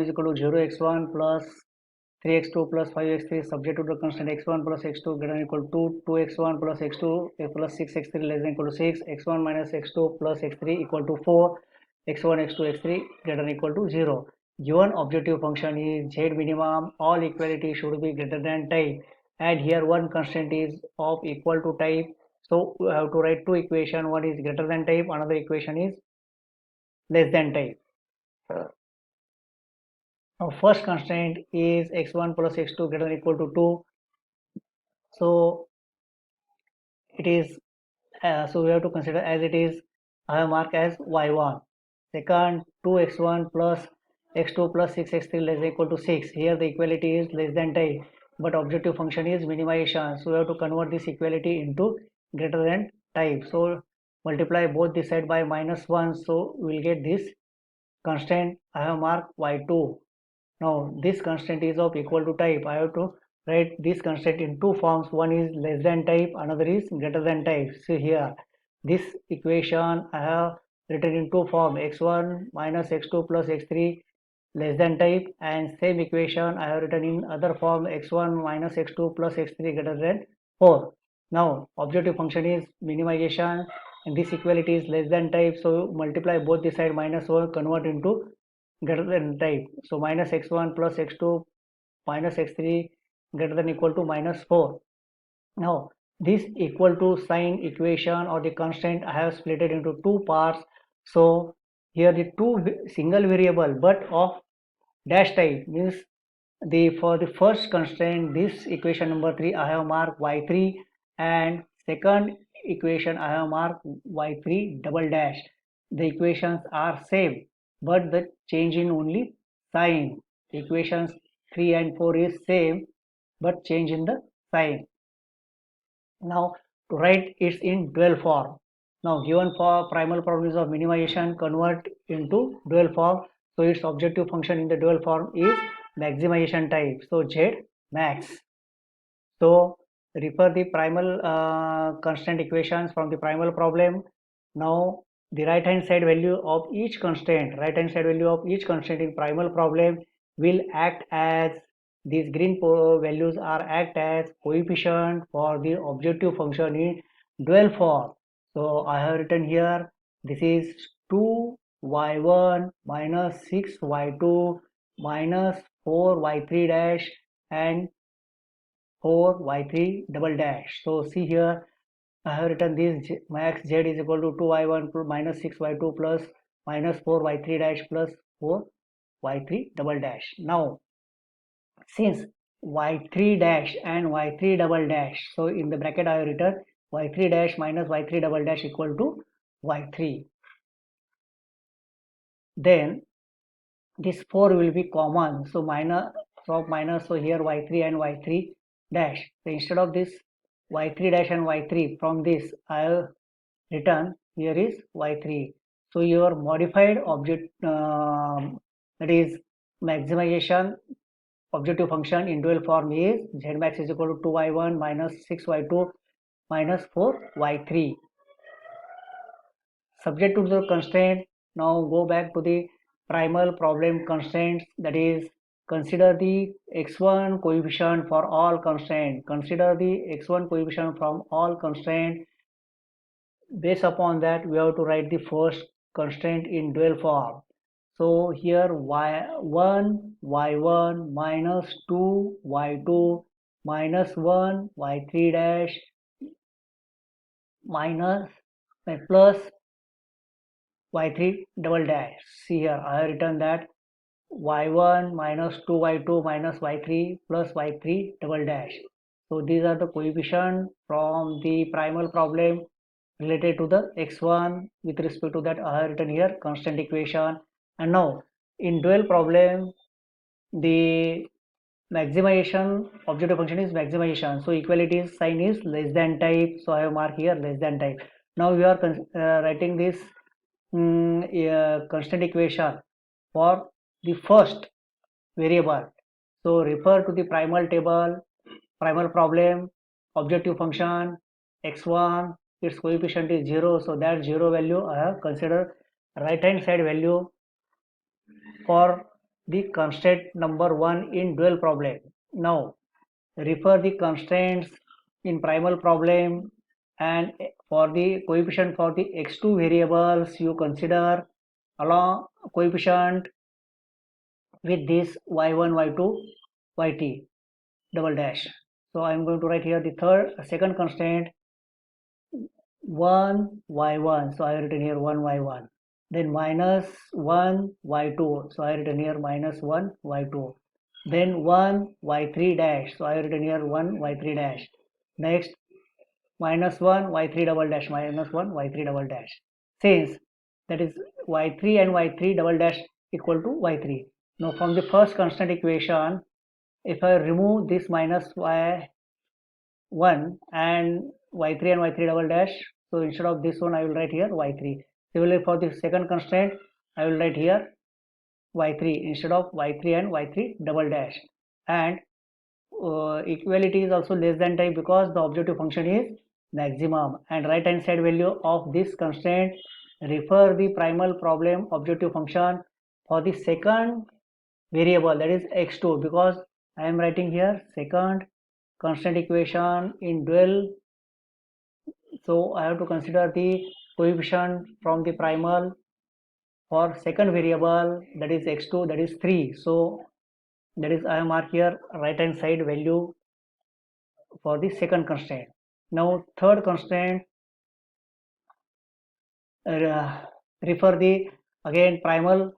minimum is equal to 0x1 plus 3x2 plus 5x3 subject to the constant x1 plus x2 greater than equal to 2x1 plus x2 plus 6x3 less than equal to 6, x1 minus x2 plus x3 equal to 4, x1 x2 x3 greater than equal to 0. Given objective function is z minimum, all equality should be greater than type, and here one constant is of equal to type, so we have to write two equations. One is greater than type, another equation is less than type. Now first constraint is x1 plus x2 greater than equal to 2, so it is so we have to consider as it is. I have marked as y1. Second, 2x1 plus x2 plus 6x3 less than equal to 6. Here the equality is less than type, but objective function is minimization, so we have to convert this equality into greater than type. So multiply both this side by -1, so we will get this constant. I have marked y2. Now this constant is of equal to type. I have to write this constant in two forms. One is less than type, another is greater than type. So here this equation I have written in two form, x1 minus x2 plus x3 less than type, and same equation I have written in other form, x1 minus x2 plus x3 greater than 4. Now objective function is minimization and this equality is less than type, so multiply both the side -1, convert into greater than type. So minus x1 plus x2 minus x3 greater than equal to -4. Now this equal to sign equation or the constant I have split it into two parts. So here the two single variable but of dash type means for the first constraint, this equation number 3 I have marked y3, and second equation I have marked y3 double dash. The equations are same, but the change in only sign. Equations 3 and 4 is same, but change in the sign. Now to write it in dual form. Now given for primal properties of minimization, convert into dual form. So its objective function in the dual form is maximization type. So Z max. So refer the primal constant equations from the primal problem. Now the right hand side value of each constant, in primal problem will act as, these green values are act as coefficient for the objective function in dual form. So I have written here, this is 2y1 minus 6y2 minus 4y3 dash and 4y3 double dash. So see here I have written this max z is equal to 2y1 minus 6y2 plus minus 4y3 dash plus 4y3 double dash. Now since y3 dash and y3 double dash, so in the bracket I have written y3 dash minus y3 double dash equal to y3. Then this 4 will be common, so minus, so here y3 and y3 dash. So instead of this y3 dash and y3, from this I have written here is y3. So your modified object, that is maximization objective function in dual form is z max is equal to 2y1 minus 6y2 minus 4y3. Subject to the constraint. Now go back to the primal problem constraints, that is consider the x1 coefficient for all constraint. Consider the x1 coefficient from all constraint. Based upon that we have to write the first constraint in dual form. So here y1 minus 2 y2 minus 1 y3 dash minus plus y3 double dash. See here I have written that y1 minus 2y2 minus y3 plus y3 double dash. So these are the coefficients from the primal problem related to the x1. With respect to that I have written here constant equation. And now in dual problem the maximization objective function is maximization, so equality sign is less than type, so I have marked here less than type. Now we are writing this constant equation for the first variable. So refer to the primal table, primal problem, objective function x1, its coefficient is 0, so that 0 value I have considered right hand side value. For the constraint number 1 in dual problem. Now refer the constraints in primal problem, and for the coefficient for the x2 variables you consider along coefficient with this y1, y2, yt double dash. So I am going to write here the second constraint 1 y1, so I have written here 1 y1, then minus 1 y2, so I have written here minus 1 y2, then 1 y3 dash, so I have written here 1 y3 dash, next minus 1 y3 double dash, minus 1 y3 double dash, since that is y3 and y3 double dash equal to y3. Now from the first constant equation, if I remove this minus y1 and y3 and y3 double dash, so instead of this one I will write here y3. Similarly for the second constraint I will write here y3 instead of y3 and y3 double dash, and equality is also less than type because the objective function is maximum, and right hand side value of this constraint refer the primal problem objective function for the second variable, that is x2, because I am writing here second constant equation in dual, so I have to consider the coefficient from the primal for second variable, that is x2, that is 3. So that is I mark here right hand side value for the second constraint. Now third constraint refer the again primal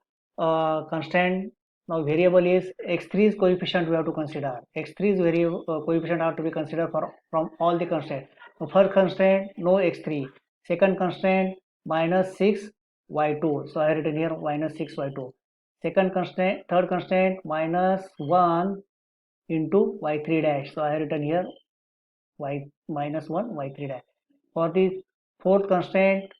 constraint. Now variable is x3's coefficient we have to consider. X3's variable coefficient are to be considered from all the constraints. So first constraint no x3, second constraint minus 6 y2, so I have written here minus 6 y2, second constraint, third constraint minus 1 into y3 dash, so I have written here y minus 1 y3 dash. For the fourth constraint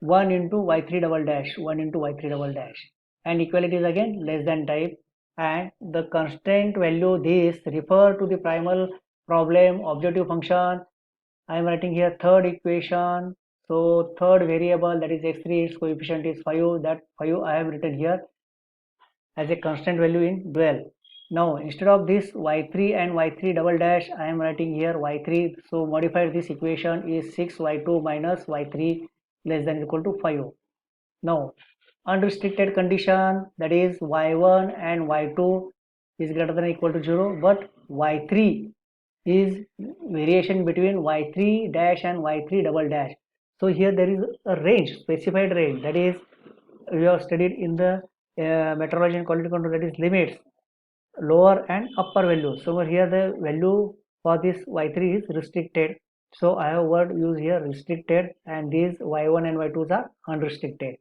1 into y3 double dash, 1 into y3 double dash, and equality is again less than type, and the constraint value this refer to the primal problem objective function. I am writing here third equation, so third variable, that is x3, its coefficient is 5, that 5 I have written here as a constant value in dual. Now instead of this y3 and y3 double dash I am writing here y3, so modified this equation is 6y2 minus y3 less than or equal to 5. Now unrestricted condition, that is y1 and y2 is greater than or equal to 0, but y3 is variation between y3 dash and y3 double dash. So here there is a range, specified range, that is we have studied in the metrology and quality control, that is limits, lower and upper value. So here the value for this y3 is restricted, so I have word use here restricted, and these y1 and y2s are unrestricted.